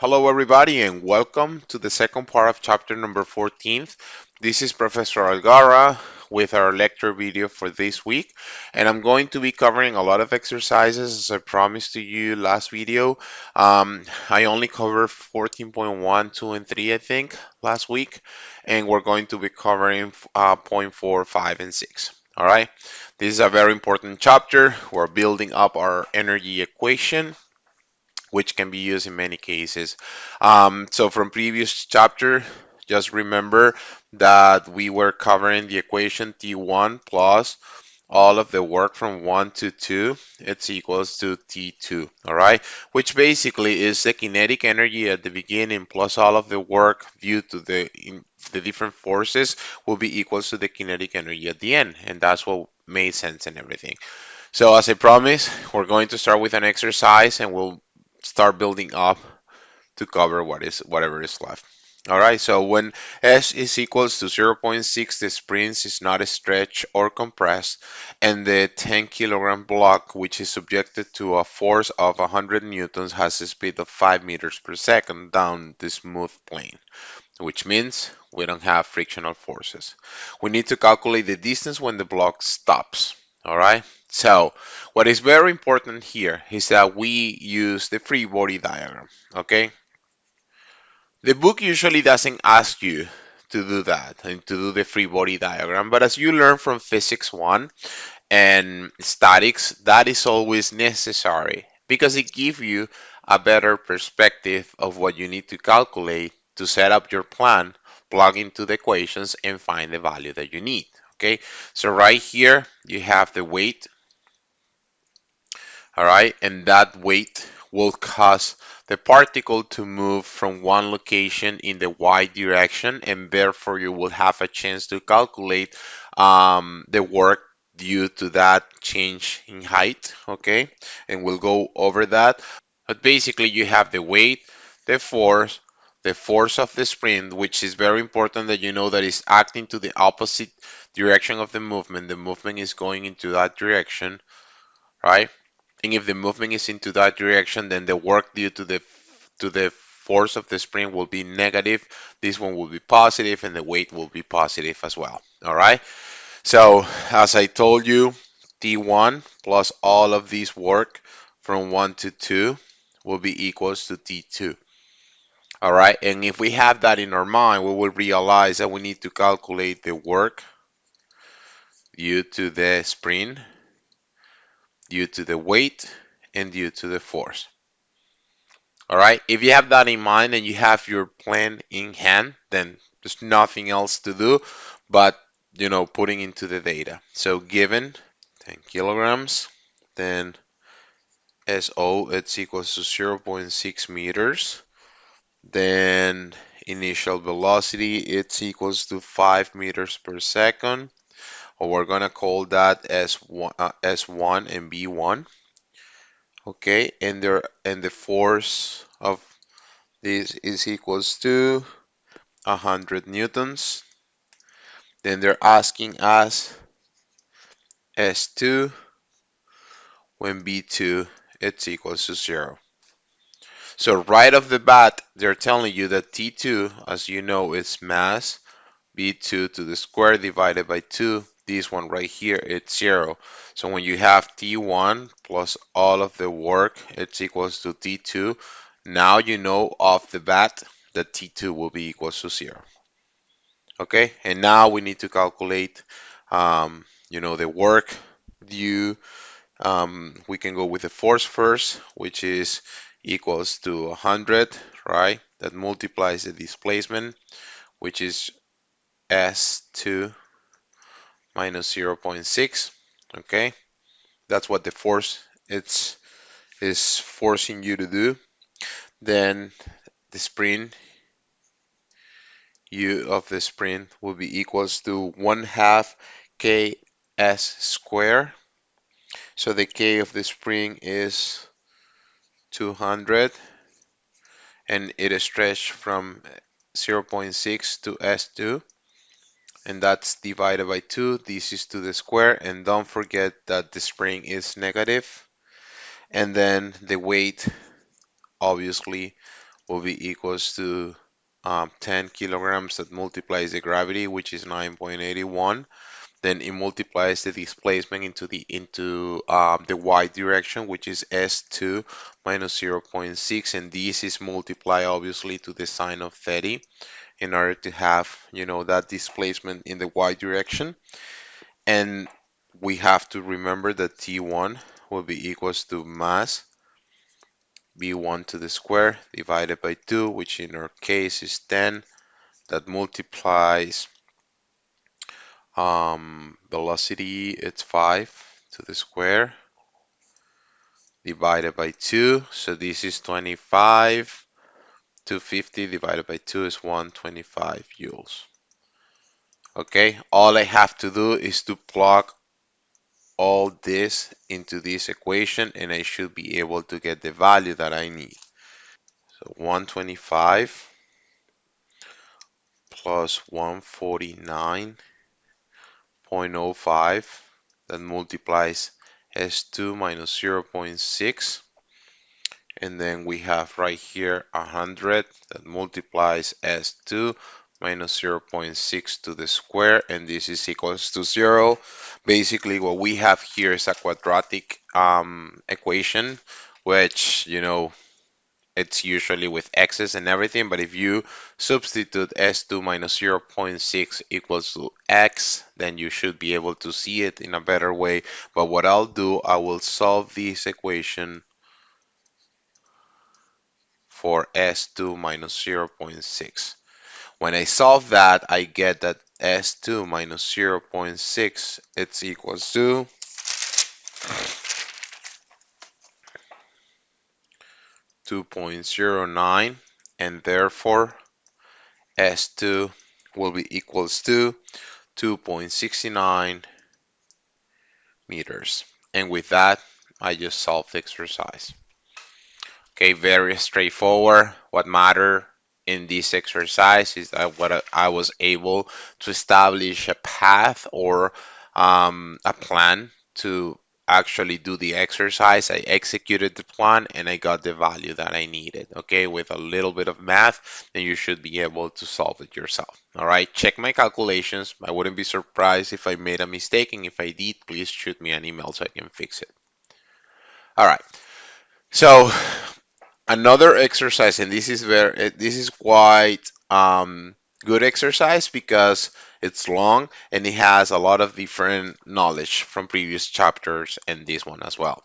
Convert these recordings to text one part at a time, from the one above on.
Hello, everybody, and welcome to the second part of chapter number 14. This is Professor Algara with our lecture video for this week, and I'm going to be covering a lot of exercises as I promised to you last video. I only covered 14.1, 2, and 3, I think, last week, and we're going to be covering point 4, 5, and 6. All right, this is a very important chapter. We're building up our energy equation which can be used in many cases. So from previous chapter, just remember that we were covering the equation T1 plus all of the work from 1 to 2, it's equals to T2, all right? Which basically is the kinetic energy at the beginning plus all of the work due to the different forces will be equals to the kinetic energy at the end, and that's what made sense and everything. So as I promised, we're going to start with an exercise and we'll start building up to cover whatever is left. All right, so when S is equals to zero point 0.6, the springs is not stretched or compressed, and the 10 kilogram block, which is subjected to a force of 100 newtons, has a speed of 5 meters per second down the smooth plane, which means we don't have frictional forces. We need to calculate the distance when the block stops. All right. So what is very important here is that we use the free body diagram. Okay. The book usually doesn't ask you to do that and to do the free body diagram, but as you learn from physics 1 and statics, that is always necessary because it gives you a better perspective of what you need to calculate to set up your plan, plug into the equations, and find the value that you need. Okay, so right here you have the weight, all right, and that weight will cause the particle to move from one location in the y direction, and therefore you will have a chance to calculate the work due to that change in height, okay? And we'll go over that. But basically, you have the weight, the force of the spring, which is very important that you know that is acting to the opposite direction of the movement. The movement is going into that direction, right? And if the movement is into that direction, then the work due to the force of the spring will be negative. This one will be positive, and the weight will be positive as well. All right. So as I told you, T1 plus all of this work from 1 to 2 will be equals to T2. All right. And if we have that in our mind, we will realize that we need to calculate the work due to the spring, due to the weight, and due to the force. All right, if you have that in mind and you have your plan in hand, then there's nothing else to do but, putting into the data. So given 10 kilograms, then SO, it's equals to zero point 0.6 meters. Then initial velocity, it's equals to 5 meters per second, or we're gonna call that S1 and B1. Okay, and the force of this is equals to 100 newtons. Then they're asking us S2 when B2 it's equals to 0. So right off the bat, they're telling you that T2, as you know, is mass B2 to the square divided by 2. This one right here, it's 0. So when you have T1 plus all of the work, it's equals to T2. Now you know off the bat that T2 will be equals to 0. Okay, and now we need to calculate, the work due. We can go with the force first, which is equals to 100, right? That multiplies the displacement, which is S2 minus 0 0.6. Okay, that's what the force is forcing you to do. Then the spring U of the spring will be equals to 1/2 ks squared. So the K of the spring is 200 and it is stretched from 0 0.6 to S2 and that's divided by 2. This is to the square and don't forget that the spring is negative. And then the weight obviously will be equals to 10 kilograms that multiplies the gravity, which is 9.81. Then it multiplies the displacement into the y direction, which is s2 minus 0.6, and this is multiplied obviously to the sine of 30 in order to have, that displacement in the y direction. And we have to remember that T1 will be equals to mass B1 to the square divided by 2, which in our case is 10, that multiplies velocity, it's 5 to the square divided by 2. So this is 25. 250 divided by 2 is 125 joules. Okay, all I have to do is to plug all this into this equation and I should be able to get the value that I need. So 125 plus 149.05, that multiplies S2 minus 0.6, and then we have right here 100 that multiplies S2 minus 0.6 to the square, and this is equals to 0. Basically, what we have here is a quadratic equation, which, it's usually with x's and everything, but if you substitute s2 minus 0.6 equals to x, then you should be able to see it in a better way. But what I'll do, I will solve this equation for s2 minus 0.6. When I solve that, I get that s2 minus 0.6, it's equals to 2.09, and therefore s2 will be equals to 2.69 meters. And with that, I just solved the exercise. Okay, very straightforward. What matter in this exercise is that what I was able to establish a path or a plan to actually do the exercise. I executed the plan and I got the value that I needed. Okay, with a little bit of math, then you should be able to solve it yourself. All right, check my calculations. I wouldn't be surprised if I made a mistake, and if I did, please shoot me an email so I can fix it. All right, so another exercise, and this is quite good exercise because it's long and it has a lot of different knowledge from previous chapters and this one as well.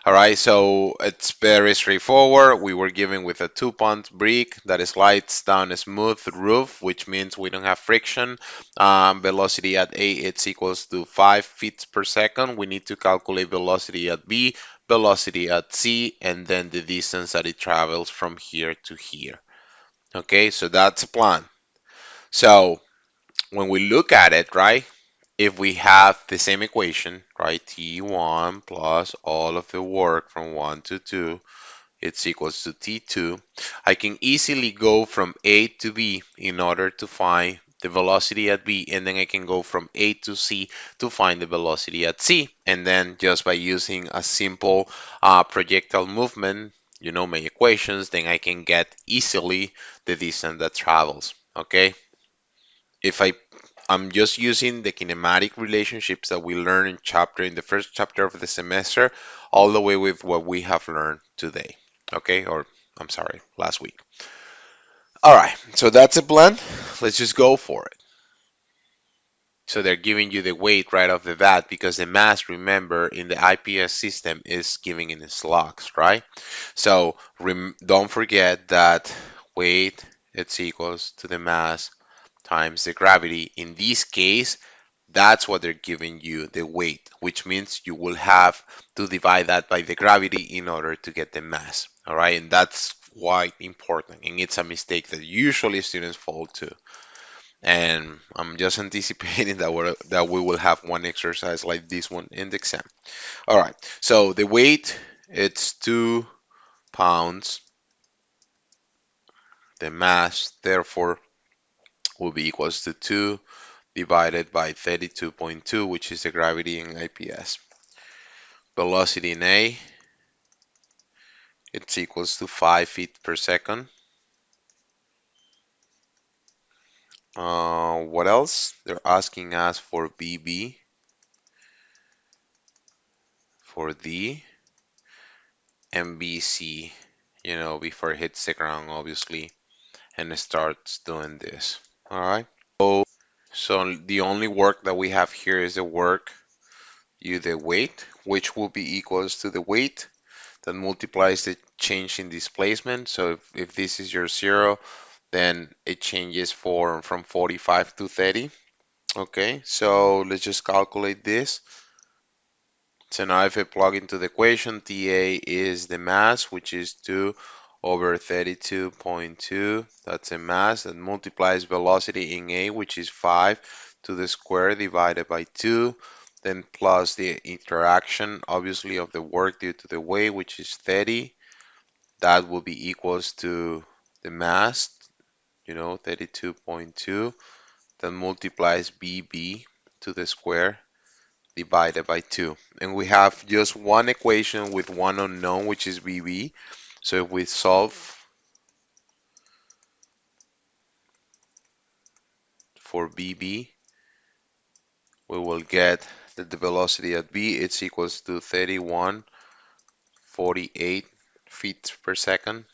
All right, so it's very straightforward. We were given with a 2-pound brick that slides down a smooth roof, which means we don't have friction. Velocity at A, it's equals to 5 feet per second. We need to calculate velocity at B, velocity at C, and then the distance that it travels from here to here. Okay, so that's a plan. So when we look at it, right, if we have the same equation, right, T1 plus all of the work from 1 to 2, it's equals to T2, I can easily go from A to B in order to find the velocity at B, and then I can go from A to C to find the velocity at C. And then just by using a simple projectile movement, my equations, then I can get easily the distance that travels. Okay, if I'm just using the kinematic relationships that we learned in the first chapter of the semester, all the way with what we have learned today. Okay, or I'm sorry, last week. All right, so that's a plan. Let's just go for it. So they're giving you the weight right off the bat because the mass, remember, in the IPS system is giving in slugs, right? So don't forget that weight, it's equals to the mass times the gravity. In this case, that's what they're giving you, the weight, which means you will have to divide that by the gravity in order to get the mass. All right, and that's quite important, and it's a mistake that usually students fall to. And I'm just anticipating that we will have one exercise like this one in the exam. All right, so the weight, it's 2 pounds. The mass, therefore, will be equals to 2 divided by 32.2, which is the gravity in IPS. Velocity in A, it's equals to 5 feet per second. What else? They're asking us for BB, for D, and BC, before it hits the ground, obviously, and it starts doing this. All right. So the only work that we have here is the work, the weight, which will be equals to the weight that multiplies the change in displacement. So if this is your zero, then it changes from 45 to 30. Okay, so let's just calculate this. So now if I plug into the equation, TA is the mass, which is 2 over 32.2. That's a mass that multiplies velocity in A, which is 5 to the square divided by 2. Then plus the interaction, obviously, of the work due to the weight, which is 30. That will be equals to the mass, 32.2. Then multiplies BB to the square divided by 2. And we have just one equation with one unknown, which is BB. So if we solve for BB, we will get that the velocity at B it's equals to 31.48 feet per second.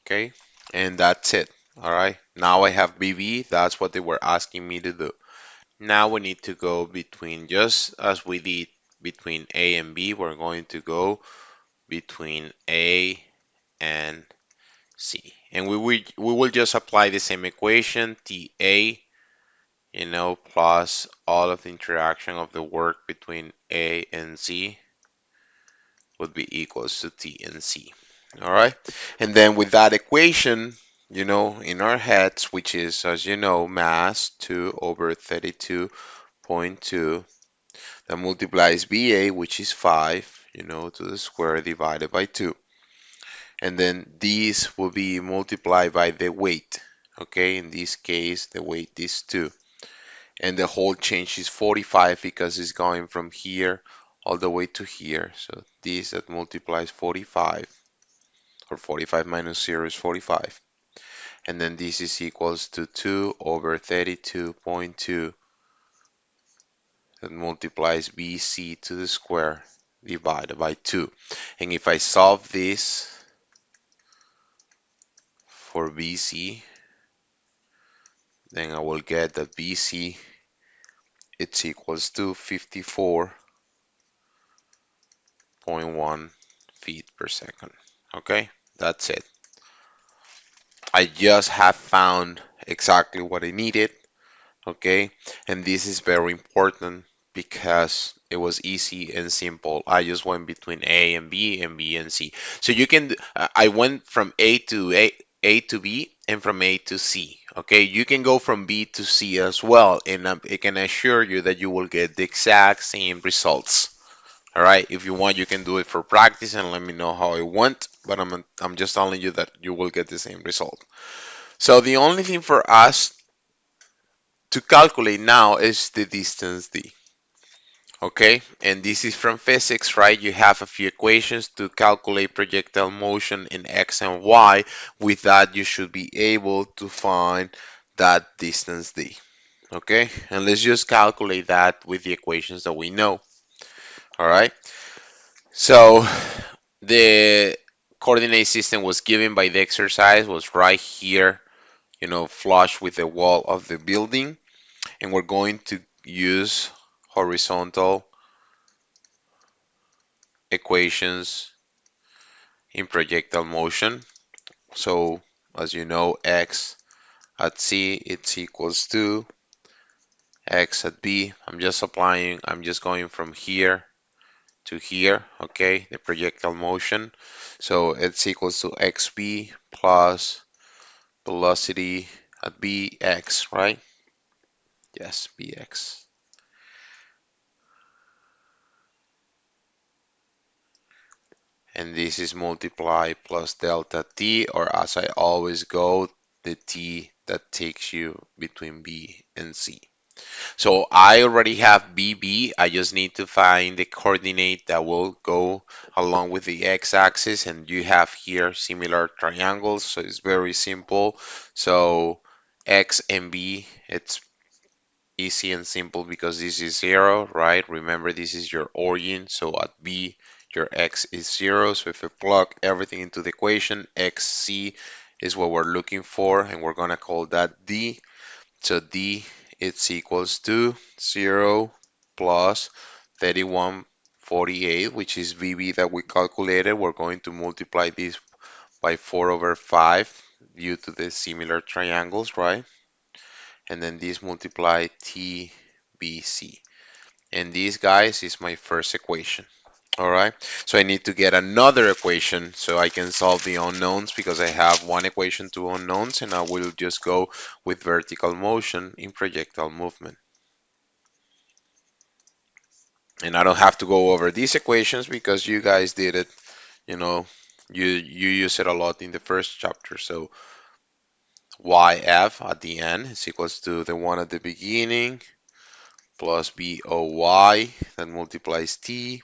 Okay, and that's it. All right, now I have BB. That's what they were asking me to do. Now we need to go between, just as we did between A and B, we're going to go between A and C. And we will just apply the same equation, TA, plus all of the interaction of the work between A and Z would be equals to T and C. All right. And then with that equation, in our heads, which is, as you know, mass 2 over 32.2, that multiplies BA, which is 5, to the square divided by 2. And then these will be multiplied by the weight. Okay, in this case, the weight is 2. And the whole change is 45 because it's going from here all the way to here. So this that multiplies 45, or 45 minus 0 is 45. And then this is equals to 2 over 32.2 that multiplies BC to the square divided by 2. And if I solve this for BC, then I will get that BC it's equals to 54.1 feet per second. Okay, that's it. I just have found exactly what I needed. Okay, and this is very important because it was easy and simple. I just went between A and B and B and C. So you can, I went from A to B, and from A to C. Okay, you can go from B to C as well, and I can assure you that you will get the exact same results. All right, if you want, you can do it for practice and let me know how it went. But I'm just telling you that you will get the same result. So the only thing for us to calculate now is the distance d. Okay, and this is from physics, right? You have a few equations to calculate projectile motion in x and y. With that, you should be able to find that distance d. Okay, and let's just calculate that with the equations that we know. All right, so the coordinate system was given by the exercise was right here, flush with the wall of the building, and we're going to use horizontal equations in projectile motion. So as you know, x at C it's equals to x at B. I'm just going from here to here, okay, the projectile motion. So it's equals to xb plus velocity at bx, right? Yes, bx. And this is multiply plus delta t, or as I always go, the t that takes you between B and C. So I already have BB. I just need to find the coordinate that will go along with the x-axis, and you have here similar triangles, so it's very simple. So x and b, it's easy and simple because this is 0, right? Remember, this is your origin, so at b, your x is 0. So if we plug everything into the equation, xc is what we're looking for, and we're gonna call that d. So d, it's equals to 0 plus 3148, which is VB that we calculated. We're going to multiply this by 4 over 5 due to the similar triangles, right? And then this multiply TBC. And this, guys, is my first equation. All right, so I need to get another equation so I can solve the unknowns because I have one equation, two unknowns, and I will just go with vertical motion in projectile movement. And I don't have to go over these equations because you guys did it, you know, you use it a lot in the first chapter. So YF at the end is equals to the one at the beginning plus BOY that multiplies T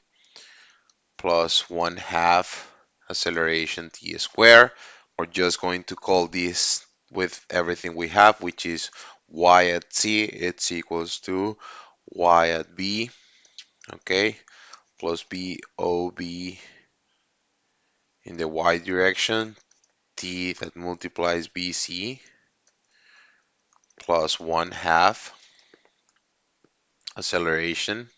plus 1/2 acceleration t squared. We're just going to call this with everything we have, which is y at c, it's equals to y at b, okay, plus bob in the y direction, t that multiplies bc, plus 1/2 acceleration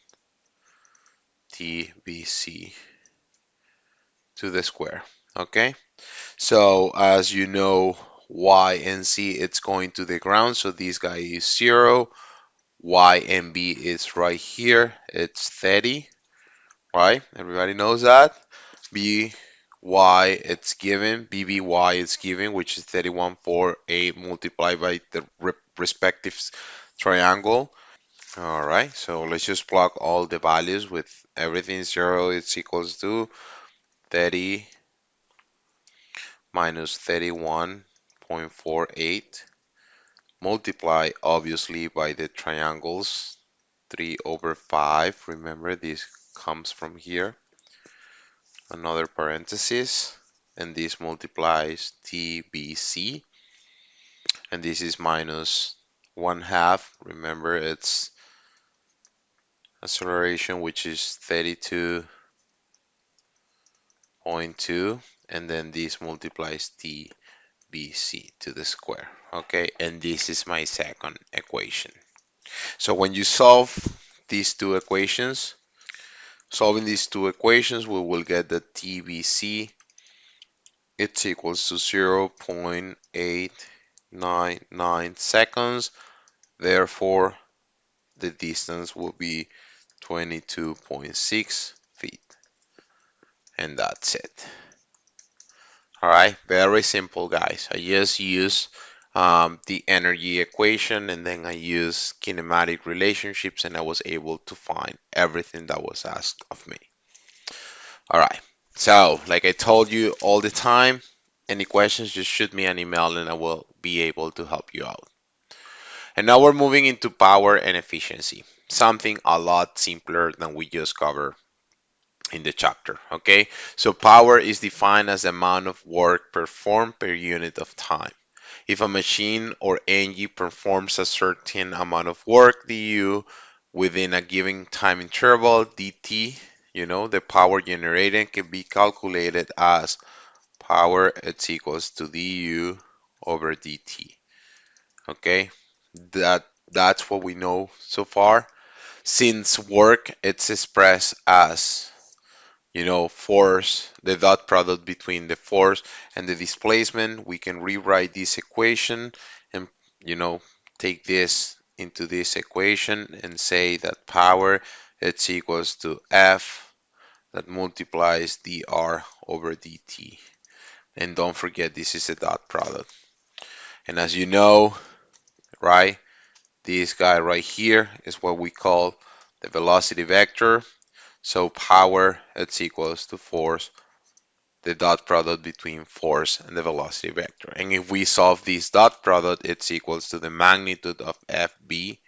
tbc to the square, okay? So as you know, y and c, it's going to the ground, so this guy is 0. Y and b is right here, it's 30, right? Everybody knows that. By, it's given, bby is given, which is 3148 multiplied by the respective triangle. All right, so let's just plug all the values with everything 0, it's equals to 30 minus 31.48, multiply obviously by the triangles 3 over 5. Remember, this comes from here, another parenthesis, and this multiplies TBC, and this is minus 1/2. Remember, it's acceleration, which is 32.2, and then this multiplies TBC to the square. Okay, and this is my second equation. So when you solve these two equations, solving these two equations, we will get that TBC, it's equals to 0.899 seconds. Therefore, the distance will be 22.6 feet. And that's it. All right, very simple, guys. I just use the energy equation, and then I use kinematic relationships, and I was able to find everything that was asked of me. All right, so like I told you all the time, any questions, just shoot me an email and I will be able to help you out. And now we're moving into power and efficiency, something a lot simpler than we just covered in the chapter. Okay, so power is defined as the amount of work performed per unit of time. If a machine or engine performs a certain amount of work du within a given time interval, dt, the power generated can be calculated as power it's equals to du over dt. Okay, that's what we know so far. Since work it's expressed as force, the dot product between the force and the displacement, we can rewrite this equation and, you know, take this into this equation and say that power it's equals to F that multiplies dr over dt. And don't forget, this is a dot product. And as you know, right, this guy right here is what we call the velocity vector. So power it's equals to force, the dot product between force and the velocity vector. And if we solve this dot product, it's equals to the magnitude of Fb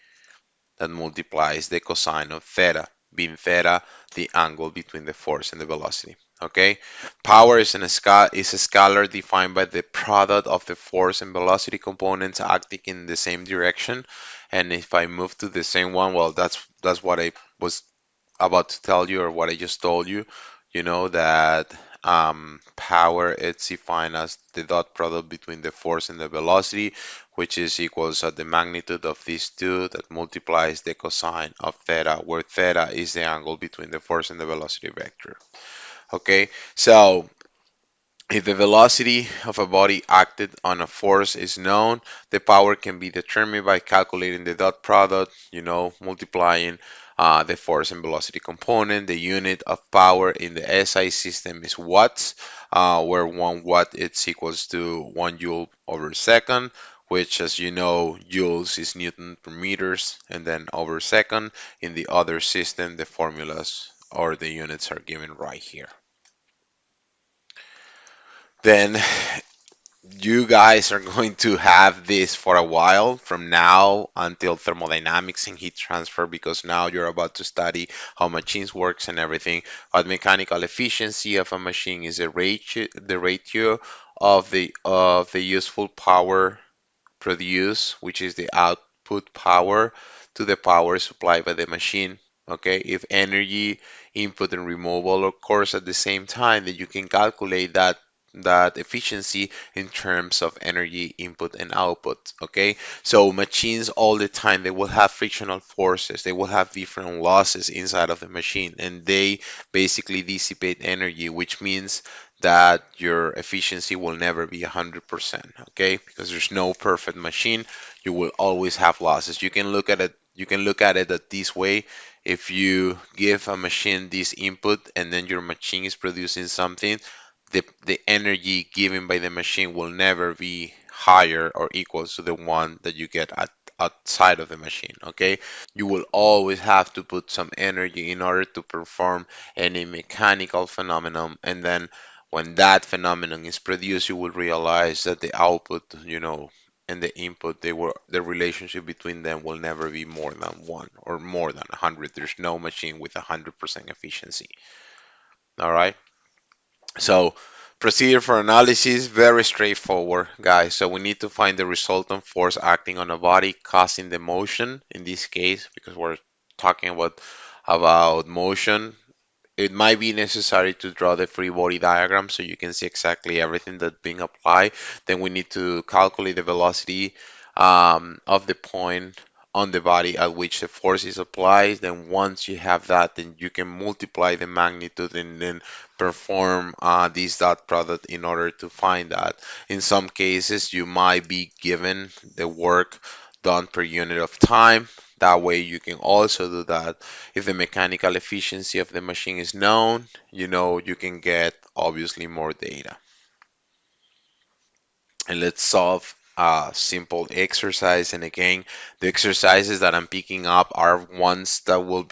that multiplies the cosine of theta, being theta the angle between the force and the velocity. Okay, power is is a scalar defined by the product of the force and velocity components acting in the same direction. And if I move to the same one, well, that's what I was about to tell you, or what I just told you. You know that power it's defined as the dot product between the force and the velocity, which is equals the magnitude of these two that multiplies the cosine of theta, where theta is the angle between the force and the velocity vector. Okay, so if the velocity of a body acted on a force is known, the power can be determined by calculating the dot product, multiplying the force and velocity component. The unit of power in the SI system is watts, where 1 watt is equals to 1 joule over second, which, as you know, joules is Newton per meters, and then over second. In the other system, the formulas or the units are given right here. Then you guys are going to have this for a while from now until thermodynamics and heat transfer, because now you're about to study how machines works and everything. But mechanical efficiency of a machine is the ratio of the useful power produce, which is the output power, to the power supplied by the machine. Okay, if energy input and removal occurs at the same time, then you can calculate that efficiency in terms of energy input and output. Okay, so machines all the time they will have frictional forces, they will have different losses inside of the machine, and they basically dissipate energy, which means that your efficiency will never be 100%, okay? Because there's no perfect machine. You will always have losses. You can look at it this way. If you give a machine this input and then your machine is producing something, the energy given by the machine will never be higher or equal to the one that you get outside of the machine, okay? You will always have to put some energy in order to perform any mechanical phenomenon, and then when that phenomenon is produced, you will realize that the output, and the input, the relationship between them will never be more than one or more than 100. There's no machine with 100% efficiency. All right. So procedure for analysis, very straightforward, guys. So we need to find the resultant force acting on a body causing the motion. In this case, because we're talking about motion, it might be necessary to draw the free body diagram so you can see exactly everything that's being applied. Then we need to calculate the velocity of the point on the body at which the force is applied. Then once you have that, then you can multiply the magnitude and then perform this dot product in order to find that. In some cases, you might be given the work done per unit of time. That way you can also do that. If the mechanical efficiency of the machine is known, you can get obviously more data. And let's solve a simple exercise. And again, the exercises that I'm picking up are ones that will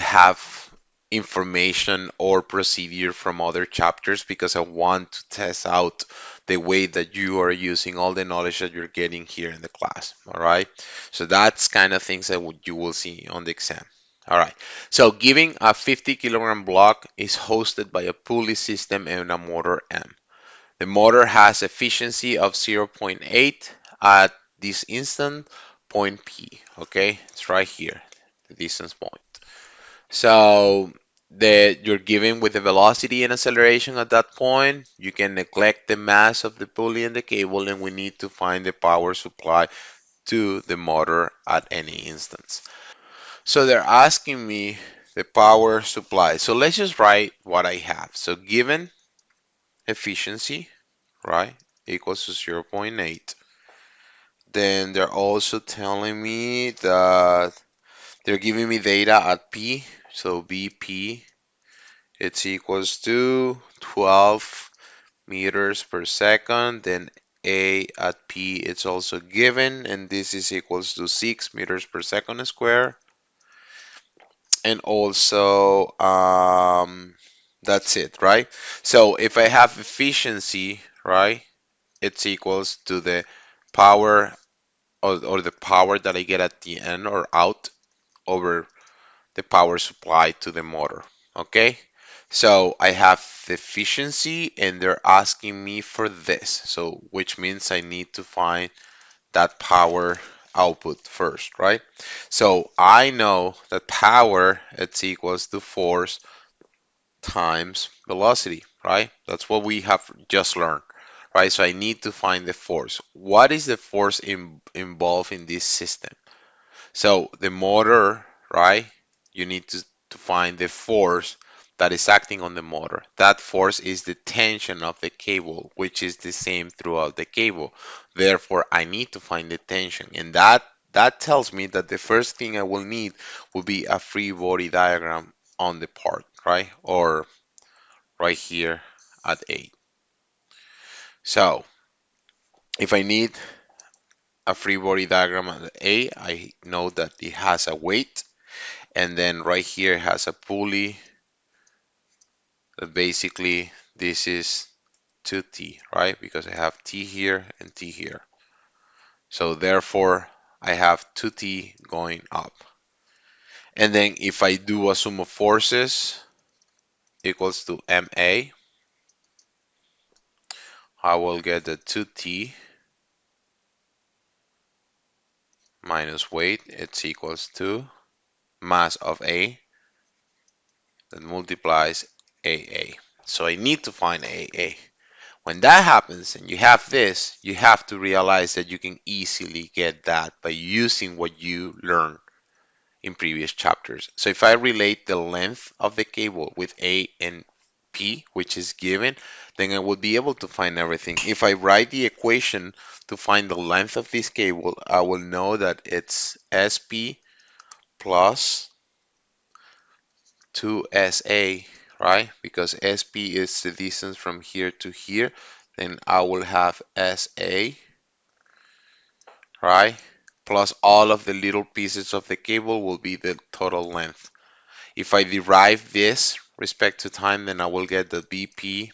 have information or procedure from other chapters, because I want to test out the way that you are using all the knowledge that you're getting here in the class. All right. So that's kind of things that you will see on the exam. All right. So giving a 50-kilogram block is hosted by a pulley system and a motor M. The motor has efficiency of zero point 0.8 at this instant, point P. Okay, it's right here, the distance point. So you're given with the velocity and acceleration at that point. You can neglect the mass of the pulley and the cable, and we need to find the power supply to the motor at any instance. So they're asking me the power supply. So let's just write what I have. So given efficiency, right, equals to zero point 0.8. Then they're also telling me that they're giving me data at P. So BP, it's equals to 12 meters per second. Then A at P, it's also given, and this is equals to 6 meters per second square. And also, that's it, right? So if I have efficiency, right, it's equals to the power or the power that I get at the end or out over the power supply to the motor. Okay, so I have the efficiency and they're asking me for this, so which means I need to find that power output first, right? So I know that power it's equals to force times velocity, right? That's what we have just learned, right? So I need to find the force. What is the force involved in this system? So the motor, right? You need to find the force that is acting on the motor. That force is the tension of the cable, which is the same throughout the cable. Therefore, I need to find the tension. And that tells me that the first thing I will need will be a free body diagram on the part, right? Or right here at A. So if I need a free body diagram at A, I know that it has a weight, and then right here it has a pulley that basically this is 2T, right? Because I have T here and T here. So therefore I have 2T going up. And then if I do a sum of forces equals to MA, I will get the 2T minus weight, it's equals to mass of A that multiplies AA. So I need to find AA. When that happens and you have this, you have to realize that you can easily get that by using what you learned in previous chapters. So if I relate the length of the cable with A and P, which is given, then I will be able to find everything. If I write the equation to find the length of this cable, I will know that it's SP plus 2SA, right? Because SP is the distance from here to here. Then I will have SA, right? Plus all of the little pieces of the cable will be the total length. If I derive this respect to time, then I will get the BP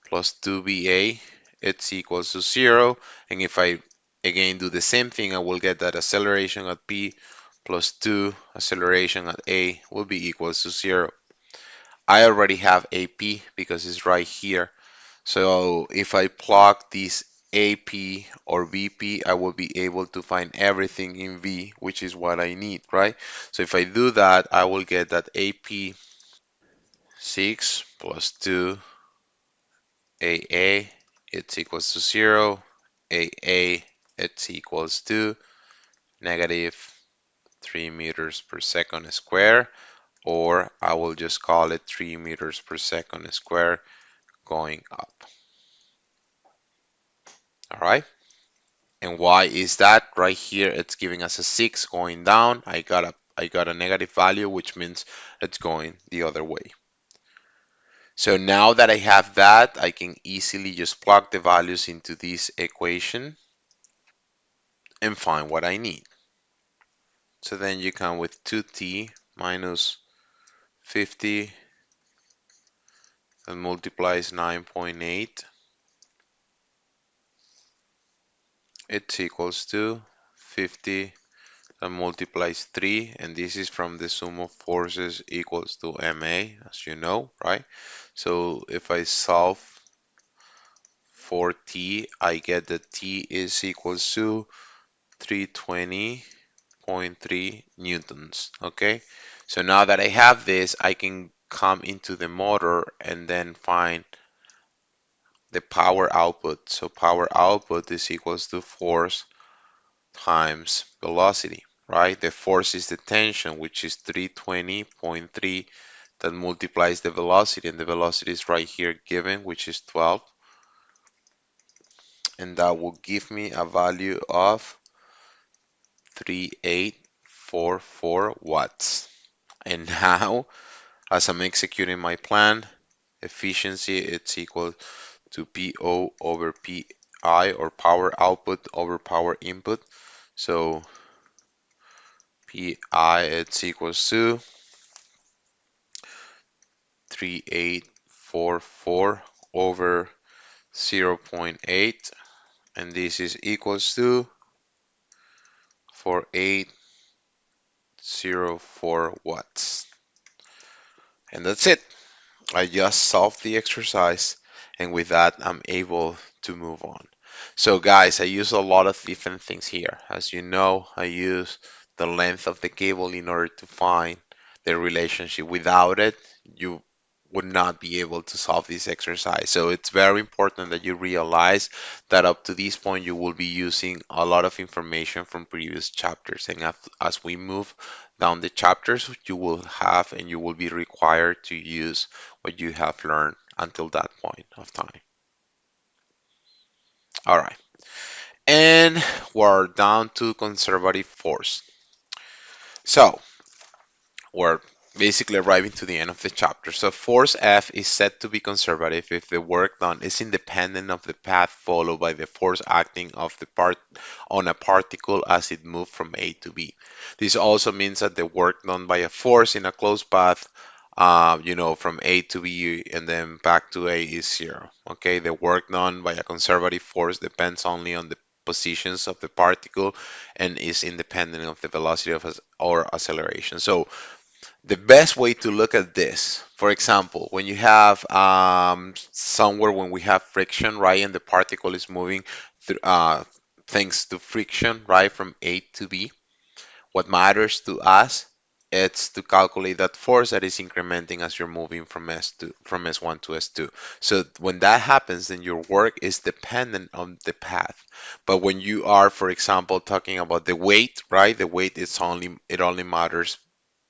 plus 2BA, it's equals to 0. And if I again do the same thing, I will get that acceleration at P plus 2 acceleration at A will be equals to 0. I already have AP because it's right here. So if I plug this AP or VP, I will be able to find everything in V, which is what I need, right? So if I do that, I will get that AP 6 plus 2 AA, it's equals to 0. AA, it's equals to negative 3 meters per second square, or I will just call it 3 meters per second square going up. All right. And why is that? Right here, it's giving us a 6 going down. I got a negative value, which means it's going the other way. So now that I have that, I can easily just plug the values into this equation and find what I need. So then you come with 2t minus 50 and multiplies 9.8. It's equals to 50 and multiplies 3, and this is from the sum of forces equals to MA, as you know, right? So if I solve for T, I get that T is equals to 320.3 newtons, okay? So now that I have this, I can come into the motor and then find the power output. So power output is equals to force times velocity, right? The force is the tension, which is 320.3 that multiplies the velocity, and the velocity is right here given, which is 12, and that will give me a value of 3844 watts. And now, as I'm executing my plan, efficiency it's equal to PO over PI, or power output over power input. So PI it's equals to 3844 over 0.8, and this is equals to for 804 watts. And that's it. I just solved the exercise, and with that, I'm able to move on. So, guys, I use a lot of different things here. As you know, I use the length of the cable in order to find the relationship. Without it, you would not be able to solve this exercise. So, it's very important that you realize that up to this point, you will be using a lot of information from previous chapters. And as we move down the chapters, you will have and you will be required to use what you have learned until that point of time. All right. And we're down to conservative force. So we're basically arriving to the end of the chapter. So force F is said to be conservative if the work done is independent of the path followed by the force acting of the part on a particle as it moved from A to B. This also means that the work done by a force in a closed path, from A to B and then back to A is zero. Okay, the work done by a conservative force depends only on the positions of the particle and is independent of the velocity of or acceleration. So the best way to look at this, for example, when you have somewhere when we have friction, right, and the particle is moving thanks to friction, right, from A to B, what matters to us it's to calculate that force that is incrementing as you're moving from S1 to S2. So when that happens, then your work is dependent on the path. But when you are, for example, talking about the weight, right? The weight is only it only matters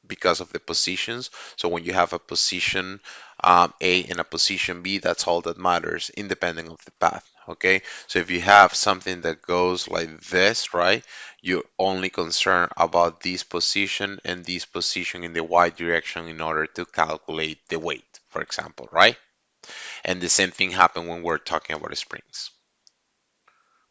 because of the positions. So when you have a position A and a position B, that's all that matters, independent of the path. Okay, so if you have something that goes like this, right, you're only concerned about this position and this position in the y direction in order to calculate the weight, for example, right? And the same thing happens when we're talking about springs.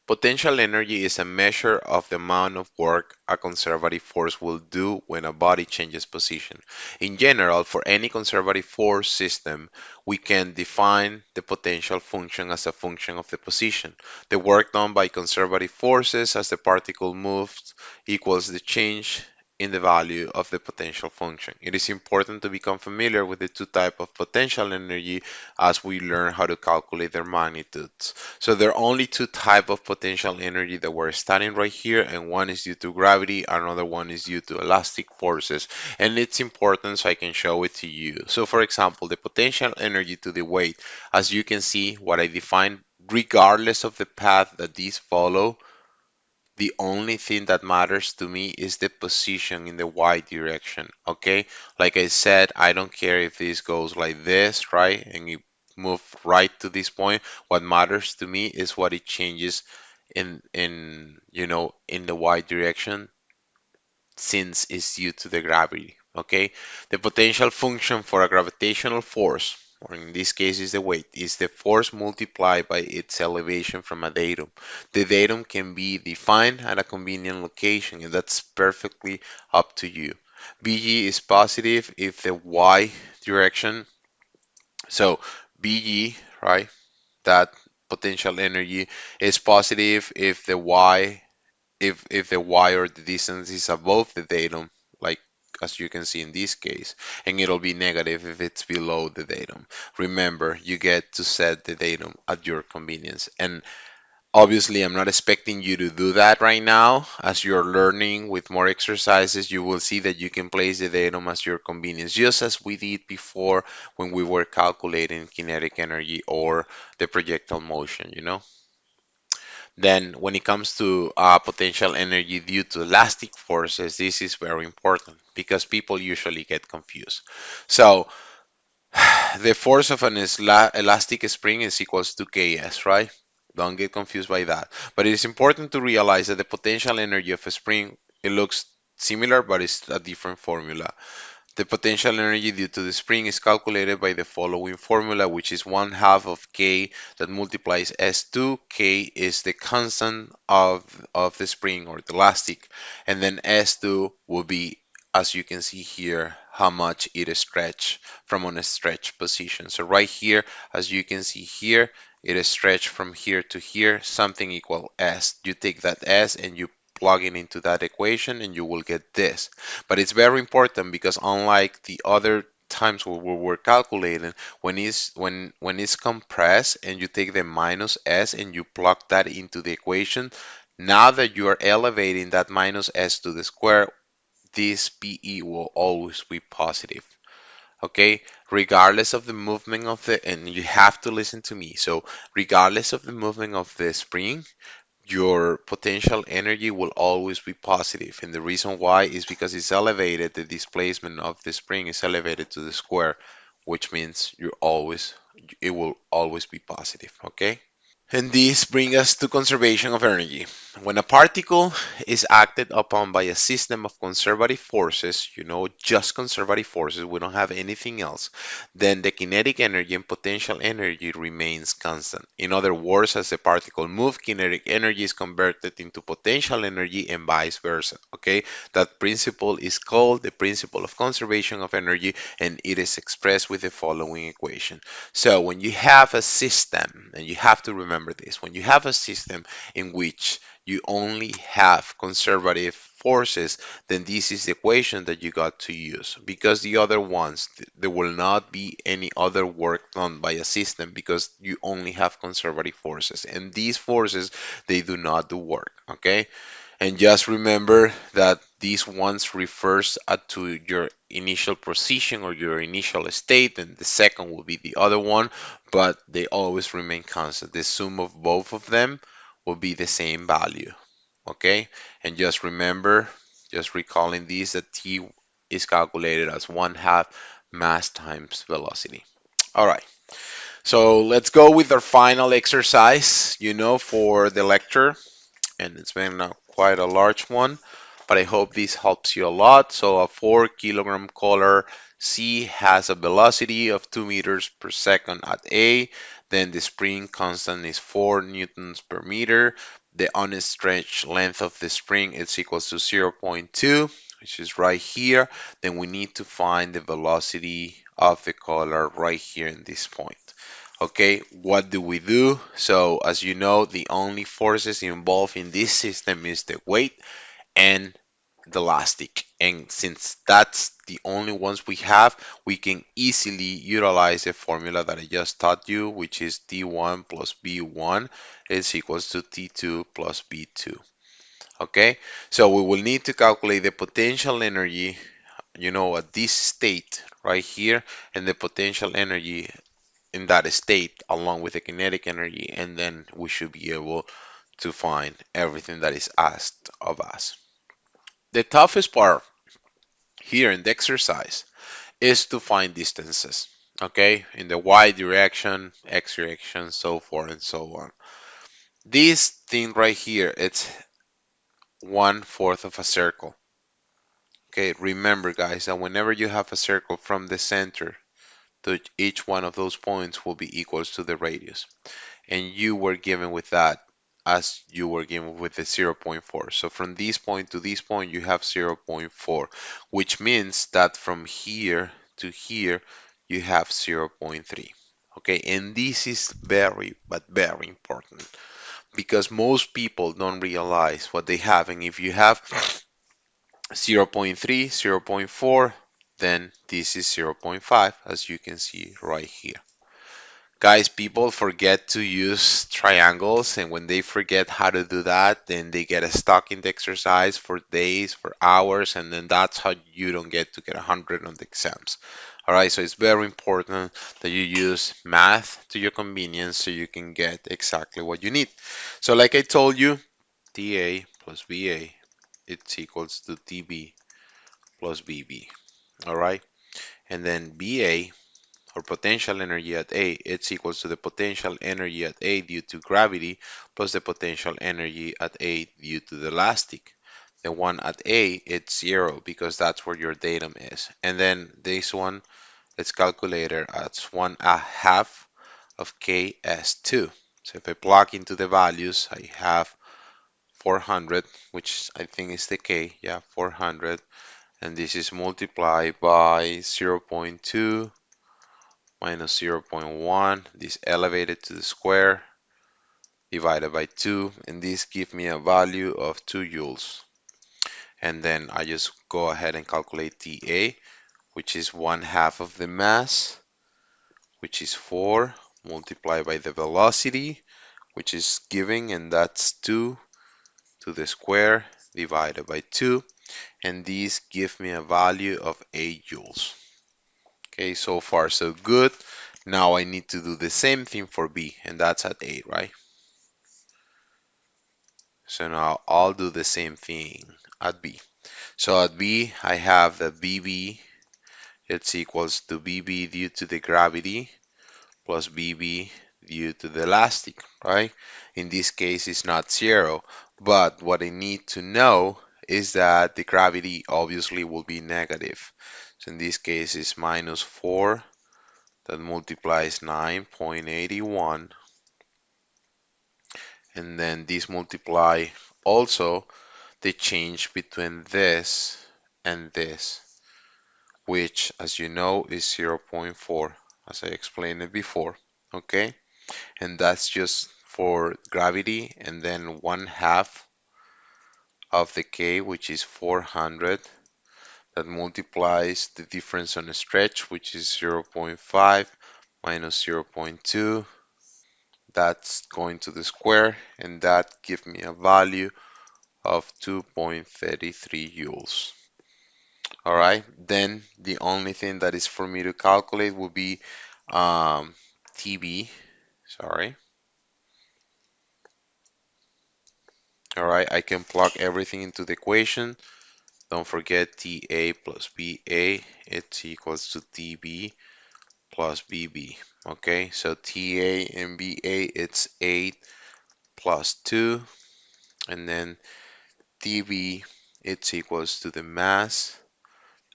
Potential energy is a measure of the amount of work a conservative force will do when a body changes position. In general, for any conservative force system, we can define the potential function as a function of the position. The work done by conservative forces as the particle moves equals the change in the value of the potential function. It is important to become familiar with the two types of potential energy as we learn how to calculate their magnitudes. So there are only two types of potential energy that we're studying right here, and one is due to gravity, another one is due to elastic forces. And it's important so I can show it to you. So for example, the potential energy to the weight, as you can see, what I defined, regardless of the path that these follow, the only thing that matters to me is the position in the y direction, okay? Like I said, I don't care if this goes like this, right? And you move right to this point. What matters to me is what it changes in the y direction since it's due to the gravity, okay? The potential function for a gravitational force, or in this case is the weight, is the force multiplied by its elevation from a datum. The datum can be defined at a convenient location, and that's perfectly up to you. Bg is positive if the y direction, so Bg, right, that potential energy is positive if the y if the y or the distance is above the datum, like as you can see in this case, and it'll be negative if it's below the datum. Remember, you get to set the datum at your convenience. And obviously, I'm not expecting you to do that right now. As you're learning with more exercises, you will see that you can place the datum as your convenience, just as we did before when we were calculating kinetic energy or the projectile motion. Then, when it comes to potential energy due to elastic forces, this is very important because people usually get confused. So, the force of an elastic spring is equals to Ks, right? Don't get confused by that. But it is important to realize that the potential energy of a spring, it looks similar, but it's a different formula. The potential energy due to the spring is calculated by the following formula, which is 1/2 of K that multiplies S2. K is the constant of the spring or the elastic, and then S2 will be, as you can see here, how much it is stretched from on a stretch position. So right here, as you can see here, it is stretched from here to here, something equal S. You take that S and you plug it into that equation and you will get this. But it's very important because unlike the other times where we were calculating, when it's compressed and you take the minus s and you plug that into the equation, now that you are elevating that minus s to the square, this PE will always be positive. Okay, regardless of the movement of the, and you have to listen to me. So, regardless of the movement of the spring, your potential energy will always be positive. And the reason why is because it's elevated, the displacement of the spring is elevated to the square, which means it will always be positive. Okay. And this brings us to conservation of energy. When a particle is acted upon by a system of conservative forces, just conservative forces, we don't have anything else, then the kinetic energy and potential energy remains constant. In other words, as the particle moves, kinetic energy is converted into potential energy and vice versa. Okay, that principle is called the principle of conservation of energy, and it is expressed with the following equation. So when you have a system, and you have to remember this, when you have a system in which you only have conservative forces, then this is the equation that you got to use. Because the other ones, there will not be any other work done by a system because you only have conservative forces. And these forces, they do not do work, okay? And just remember that these ones refers to your initial position or your initial state, and the second will be the other one, but they always remain constant. The sum of both of them will be the same value. Okay? And just remember, just recalling this, that T is calculated as 1/2 mass times velocity. All right. So let's go with our final exercise, for the lecture, and it's been quite a large one, but I hope this helps you a lot. So a 4 kilogram collar C has a velocity of 2 meters per second at A. Then the spring constant is 4 newtons per meter. The unstretched length of the spring is equals to 0.2, which is right here. Then we need to find the velocity of the collar right here in this point. Okay, what do we do? So as you know, the only forces involved in this system is the weight and the elastic. And since that's the only ones we have, we can easily utilize the formula that I just taught you, which is T1 plus B1 is equals to T2 plus B2. Okay, so we will need to calculate the potential energy, at this state right here, and the potential energy in that state along with the kinetic energy, and then we should be able to find everything that is asked of us. The toughest part here in the exercise is to find distances, okay, in the y direction, x direction, so forth and so on. This thing right here, it's 1/4 of a circle. Okay, remember guys that whenever you have a circle from the center to each one of those points will be equals to the radius. And you were given with that as you were given with the zero point 0.4. So from this point to this point, you have 0.4, which means that from here to here, you have 0.3. Okay, and this is very, but very important because most people don't realize what they have. And if you have 0.3, 0.4, then this is 0.5, as you can see right here. Guys, people forget to use triangles, and when they forget how to do that, then they get stuck in the exercise for days, for hours, and then that's how you don't get to get 100 on the exams. All right, so it's very important that you use math to your convenience so you can get exactly what you need. So like I told you, TA plus BA, it's equals to TB plus BB. All right, and then BA, or potential energy at A, it's equals to the potential energy at A due to gravity plus the potential energy at A due to the elastic. The one at A, it's 0 because that's where your datum is. And then this one, it's calculated as 1/2 of KS2. So if I plug into the values, I have 400, which I think is the K, yeah, 400. And this is multiplied by 0.2 minus 0.1, this elevated to the square, divided by 2, and this gives me a value of 2 joules. And then I just go ahead and calculate TA, which is 1/2 of the mass, which is 4, multiplied by the velocity, which is given, and that's 2 to the square divided by 2, and these give me a value of 8 joules. Okay, so far so good. Now I need to do the same thing for B, and that's at 8, right? So now I'll do the same thing at B. So at B, I have that BB, it's equals to BB due to the gravity plus BB due to the elastic, right? In this case, it's not 0, but what I need to know is that the gravity obviously will be negative. So in this case, it's minus 4 that multiplies 9.81, and then this multiply also the change between this and this, which, as you know, is 0.4, as I explained it before, okay? And that's just for gravity, and then 1/2 of the K, which is 400, that multiplies the difference on a stretch, which is 0.5 minus 0.2. That's going to the square, and that gives me a value of 2.33 joules. All right, then the only thing that is for me to calculate will be TB, sorry. All right, I can plug everything into the equation. Don't forget TA plus BA, it's equals to TB plus BB. Okay, so TA and BA, it's 8 plus 2, and then TB, it's equals to the mass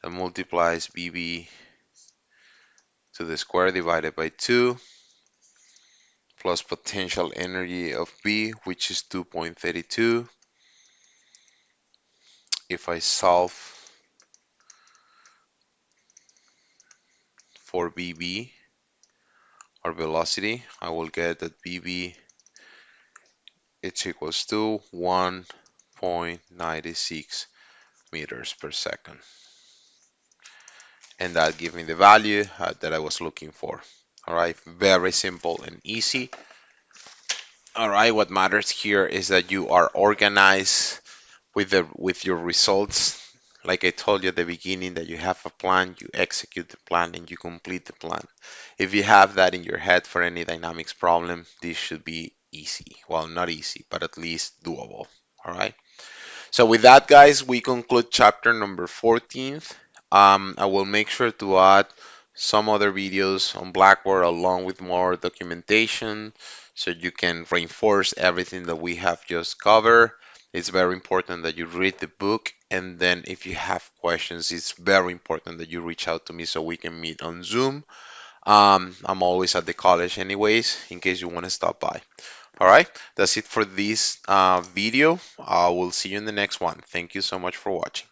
that multiplies BB to the square divided by 2 plus potential energy of B, which is 2.32. If I solve for BB, or velocity, I will get that BB it's equals to 1.96 meters per second. And that gives me the value that I was looking for. All right, very simple and easy. All right, what matters here is that you are organized with your results. Like I told you at the beginning, that you have a plan, you execute the plan, and you complete the plan. If you have that in your head for any dynamics problem, this should be easy. Well, not easy, but at least doable. All right. So with that, guys, we conclude chapter number 14. I will make sure to add some other videos on Blackboard along with more documentation so you can reinforce everything that we have just covered. It's very important that you read the book, and then if you have questions, it's very important that you reach out to me so we can meet on Zoom. I'm always at the college anyways, in case you want to stop by. All right, that's it for this video. I will see you in the next one. Thank you so much for watching.